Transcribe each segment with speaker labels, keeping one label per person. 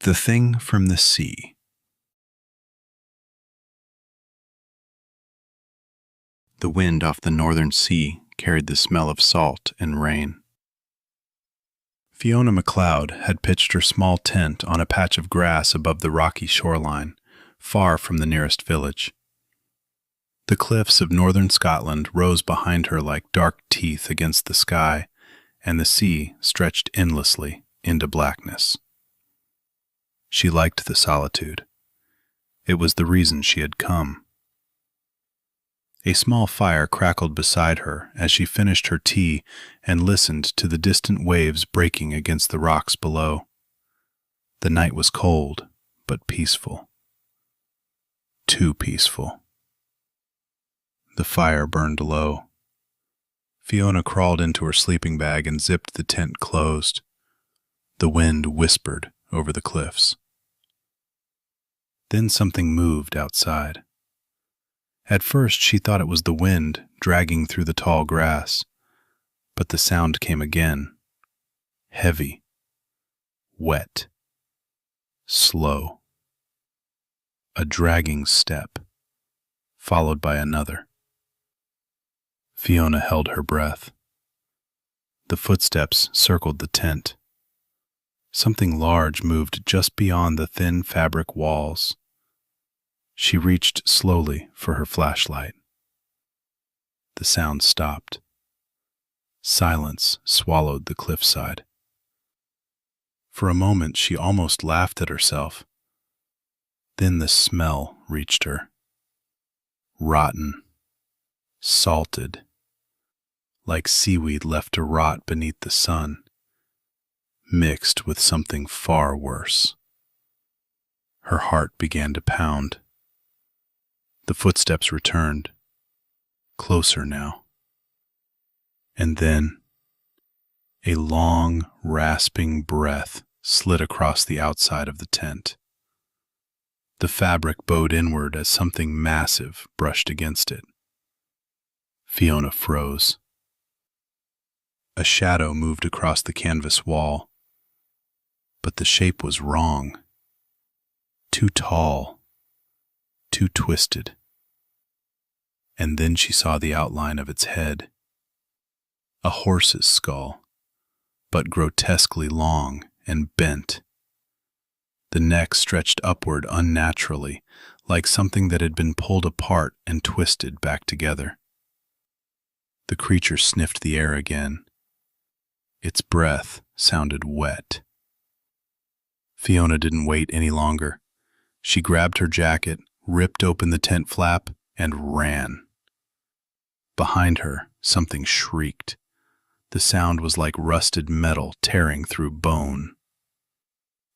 Speaker 1: The Thing from the Sea. The wind off the northern sea carried the smell of salt and rain. Fiona MacLeod had pitched her small tent on a patch of grass above the rocky shoreline, far from the nearest village. The cliffs of northern Scotland rose behind her like dark teeth against the sky, and the sea stretched endlessly into blackness. She liked the solitude. It was the reason she had come. A small fire crackled beside her as she finished her tea and listened to the distant waves breaking against the rocks below. The night was cold, but peaceful. Too peaceful. The fire burned low. Fiona crawled into her sleeping bag and zipped the tent closed. The wind whispered over the cliffs. Then something moved outside. At first she thought it was the wind dragging through the tall grass, but the sound came again, heavy, wet, slow. A dragging step, followed by another. Fiona held her breath. The footsteps circled the tent. Something large moved just beyond the thin fabric walls. She reached slowly for her flashlight. The sound stopped. Silence swallowed the cliffside. For a moment she almost laughed at herself. Then the smell reached her. Rotten, salted, like seaweed left to rot beneath the sun, mixed with something far worse. Her heart began to pound. The footsteps returned, closer now. And then, a long, rasping breath slid across the outside of the tent. The fabric bowed inward as something massive brushed against it. Fiona froze. A shadow moved across the canvas wall, but the shape was wrong. Too tall, too twisted. And then she saw the outline of its head. A horse's skull, but grotesquely long and bent. The neck stretched upward unnaturally, like something that had been pulled apart and twisted back together. The creature sniffed the air again. Its breath sounded wet. Fiona didn't wait any longer. She grabbed her jacket, ripped open the tent flap, and ran. Behind her, something shrieked. The sound was like rusted metal tearing through bone.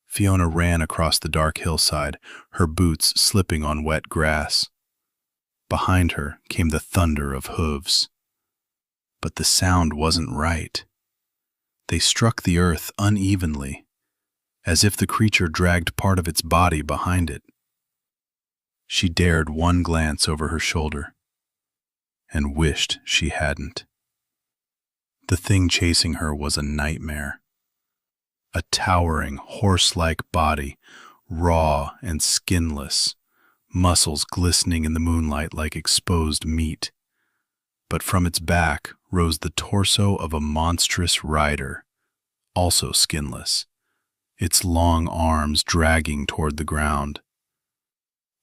Speaker 1: Fiona ran across the dark hillside, her boots slipping on wet grass. Behind her came the thunder of hooves. But the sound wasn't right. They struck the earth unevenly, as if the creature dragged part of its body behind it. She dared one glance over her shoulder, and wished she hadn't. The thing chasing her was a nightmare. A towering, horse-like body, raw and skinless, muscles glistening in the moonlight like exposed meat. But from its back rose the torso of a monstrous rider, also skinless, its long arms dragging toward the ground.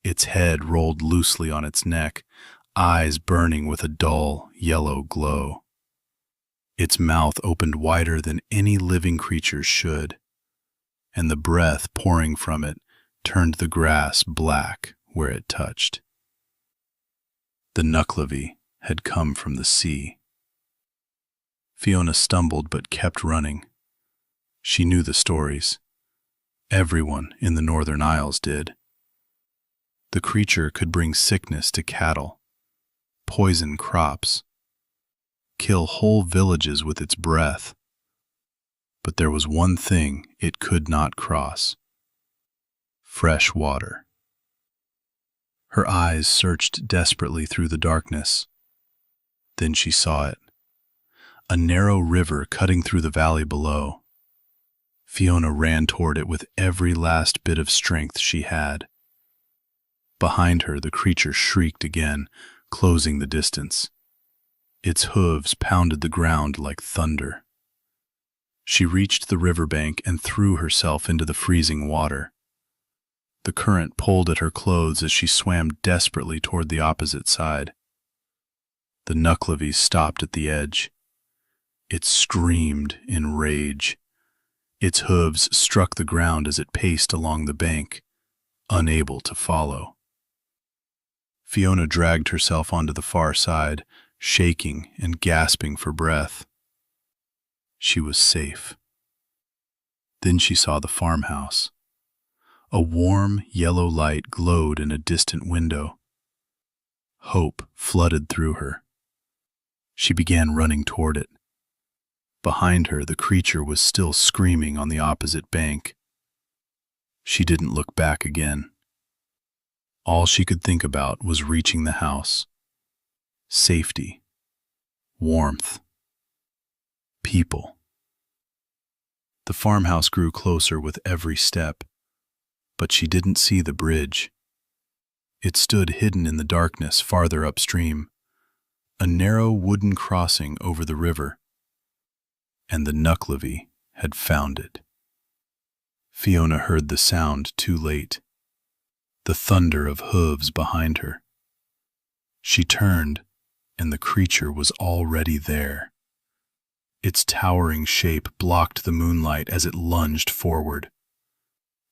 Speaker 1: Its head rolled loosely on its neck, eyes burning with a dull, yellow glow. Its mouth opened wider than any living creature should, and the breath pouring from it turned the grass black where it touched. The Knuckelavee had come from the sea. Fiona stumbled but kept running. She knew the stories. Everyone in the Northern Isles did. The creature could bring sickness to cattle, poison crops, kill whole villages with its breath. But there was one thing it could not cross: fresh water. Her eyes searched desperately through the darkness. Then she saw it. A narrow river cutting through the valley below. Fiona ran toward it with every last bit of strength she had. Behind her, the creature shrieked again, closing the distance. Its hooves pounded the ground like thunder. She reached the riverbank and threw herself into the freezing water. The current pulled at her clothes as she swam desperately toward the opposite side. The Knuckelavee stopped at the edge. It screamed in rage. Its hooves struck the ground as it paced along the bank, unable to follow. Fiona dragged herself onto the far side, shaking and gasping for breath. She was safe. Then she saw the farmhouse. A warm, yellow light glowed in a distant window. Hope flooded through her. She began running toward it. Behind her, the creature was still screaming on the opposite bank. She didn't look back again. All she could think about was reaching the house. Safety. Warmth. People. The farmhouse grew closer with every step, but she didn't see the bridge. It stood hidden in the darkness farther upstream, a narrow wooden crossing over the river, and the Knuckelavee had found it. Fiona heard the sound too late, the thunder of hooves behind her. She turned, and the creature was already there. Its towering shape blocked the moonlight as it lunged forward.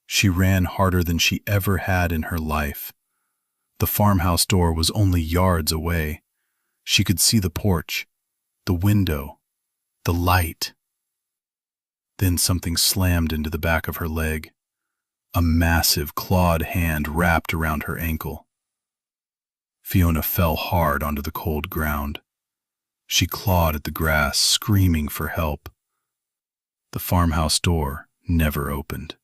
Speaker 1: She ran harder than she ever had in her life. The farmhouse door was only yards away. She could see the porch, the window, the light. Then something slammed into the back of her leg. A massive clawed hand wrapped around her ankle. Fiona fell hard onto the cold ground. She clawed at the grass, screaming for help. The farmhouse door never opened.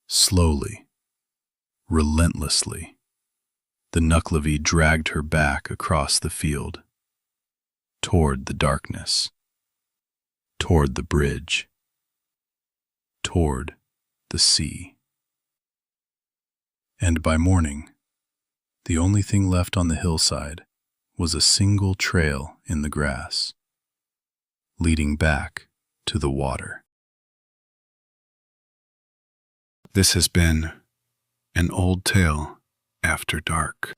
Speaker 1: Slowly, relentlessly, the Knuckelavee dragged her back across the field, toward the darkness, toward the bridge, toward the sea. And by morning, the only thing left on the hillside was a single trail in the grass, leading back to the water. This has been An Old Tale After Dark.